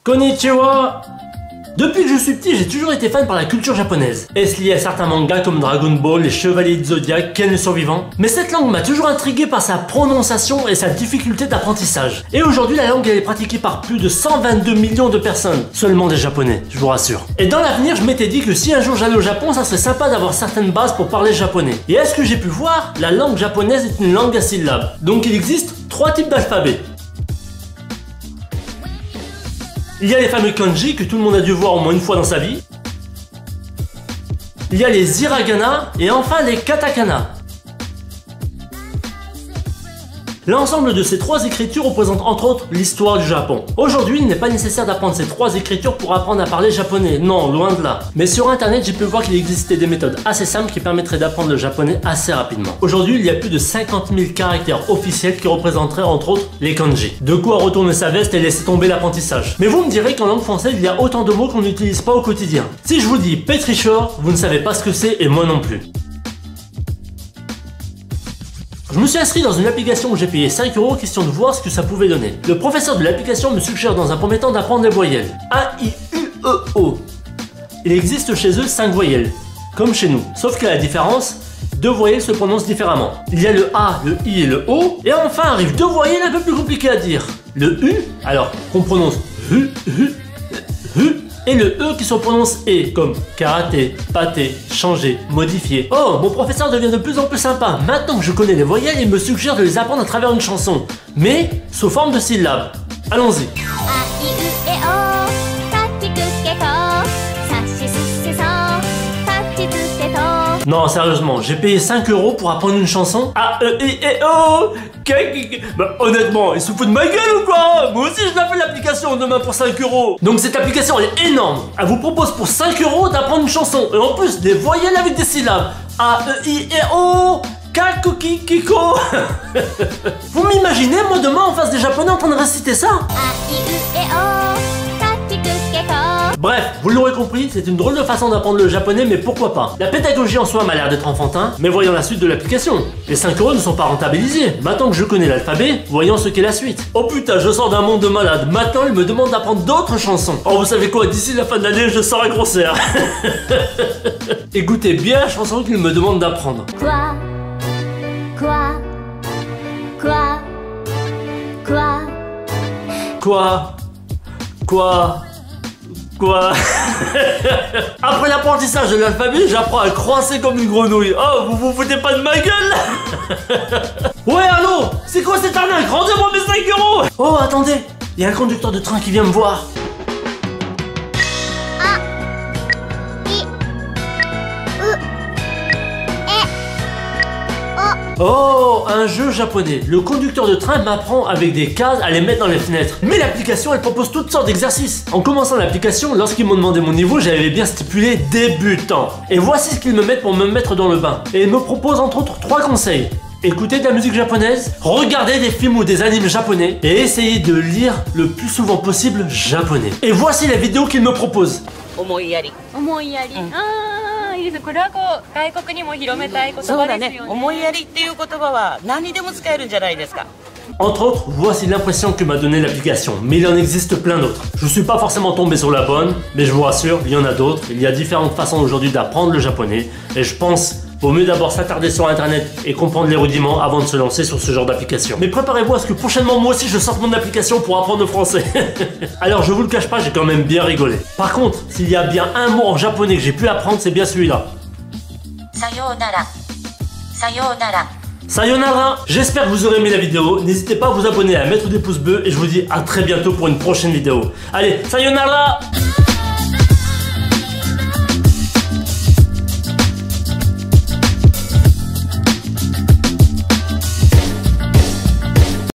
Konnichiwa. Depuis que je suis petit, j'ai toujours été fan par la culture japonaise. Est-ce lié à certains mangas comme Dragon Ball, les Chevaliers du Zodiac, Ken le Survivant? Mais cette langue m'a toujours intrigué par sa prononciation et sa difficulté d'apprentissage. Et aujourd'hui, la langue elle est pratiquée par plus de 122 millions de personnes. Seulement des Japonais, je vous rassure. Et dans l'avenir, je m'étais dit que si un jour j'allais au Japon, ça serait sympa d'avoir certaines bases pour parler japonais. Et à ce que j'ai pu voir, la langue japonaise est une langue à syllabes. Donc il existe 3 types d'alphabet. Il y a les fameux kanji que tout le monde a dû voir au moins une fois dans sa vie. Il y a les hiragana et enfin les katakana. L'ensemble de ces 3 écritures représente entre autres l'histoire du Japon. Aujourd'hui, il n'est pas nécessaire d'apprendre ces 3 écritures pour apprendre à parler japonais, non, loin de là. Mais sur internet, j'ai pu voir qu'il existait des méthodes assez simples qui permettraient d'apprendre le japonais assez rapidement. Aujourd'hui, il y a plus de 50 000 caractères officiels qui représenteraient entre autres les kanji. De quoi retourner sa veste et laisser tomber l'apprentissage. Mais vous me direz qu'en langue française, il y a autant de mots qu'on n'utilise pas au quotidien. Si je vous dis pétricheur, vous ne savez pas ce que c'est et moi non plus. Je me suis inscrit dans une application où j'ai payé 5 € question de voir ce que ça pouvait donner. Le professeur de l'application me suggère dans un premier temps d'apprendre les voyelles. A, I, U, E, O. Il existe chez eux 5 voyelles, comme chez nous. Sauf qu'à la différence, 2 voyelles se prononcent différemment. Il y a le A, le I et le O. Et enfin arrivent 2 voyelles un peu plus compliquées à dire. Le U, alors qu'on prononce HU, HU, HU. Et le E qui se prononce E, comme karaté, pâté, changer, modifier. Oh, mon professeur devient de plus en plus sympa. Maintenant que je connais les voyelles, il me suggère de les apprendre à travers une chanson. Mais sous forme de syllabes. Allons-y. Non, sérieusement, j'ai payé 5 € pour apprendre une chanson. A, E, I, E, O. Bah, honnêtement, ils se foutent de ma gueule ou quoi? Moi aussi, je l'ai fait l'application demain pour 5 €. Donc, cette application, elle est énorme. Elle vous propose pour 5 € d'apprendre une chanson. Et en plus, des voyelles avec des syllabes. A, E, I, E, O. Kakuki, Kiko. Vous m'imaginez, moi, demain, en face des Japonais en train de réciter ça? Bref, vous l'aurez compris, c'est une drôle de façon d'apprendre le japonais, mais pourquoi pas. La pédagogie en soi m'a l'air d'être enfantin, mais voyons la suite de l'application. Les 5 € ne sont pas rentabilisés. Maintenant que je connais l'alphabet, voyons ce qu'est la suite. Oh putain, je sors d'un monde de malade. Maintenant, il me demande d'apprendre d'autres chansons. Oh, vous savez quoi, d'ici la fin de l'année, je sors un concert. Écoutez bien la chanson qu'il me demande d'apprendre. Quoi? Après l'apprentissage de l'alphabet, j'apprends à croisser comme une grenouille. Oh, vous vous foutez pas de ma gueule? Ouais, allô? C'est quoi cette arnaque? Rendez-moi mes 5 €. Oh, attendez, il y a un conducteur de train qui vient me voir. Oh, un jeu japonais. Le conducteur de train m'apprend avec des cases à les mettre dans les fenêtres. Mais l'application, elle propose toutes sortes d'exercices. En commençant l'application, lorsqu'ils m'ont demandé mon niveau, j'avais bien stipulé débutant. Et voici ce qu'ils me mettent pour me mettre dans le bain. Et ils me proposent entre autres 3 conseils. Écoutez de la musique japonaise, regardez des films ou des animes japonais et essayez de lire le plus souvent possible japonais. Et voici la vidéo qu'ils me proposent. Entre autres, voici l'impression que m'a donnée l'application, mais il en existe plein d'autres. Je suis pas forcément tombé sur la bonne, mais je vous rassure, il y en a d'autres. Il y a différentes façons aujourd'hui d'apprendre le japonais, et je pense vaut mieux d'abord s'attarder sur internet et comprendre les rudiments avant de se lancer sur ce genre d'application. Mais préparez-vous à ce que prochainement moi aussi je sorte mon application pour apprendre le français. Alors je vous le cache pas, j'ai quand même bien rigolé. Par contre, s'il y a bien un mot en japonais que j'ai pu apprendre, c'est bien celui-là. Sayonara. Sayonara. Sayonara. J'espère que vous aurez aimé la vidéo. N'hésitez pas à vous abonner, à mettre des pouces bleus et je vous dis à très bientôt pour une prochaine vidéo. Allez, sayonara.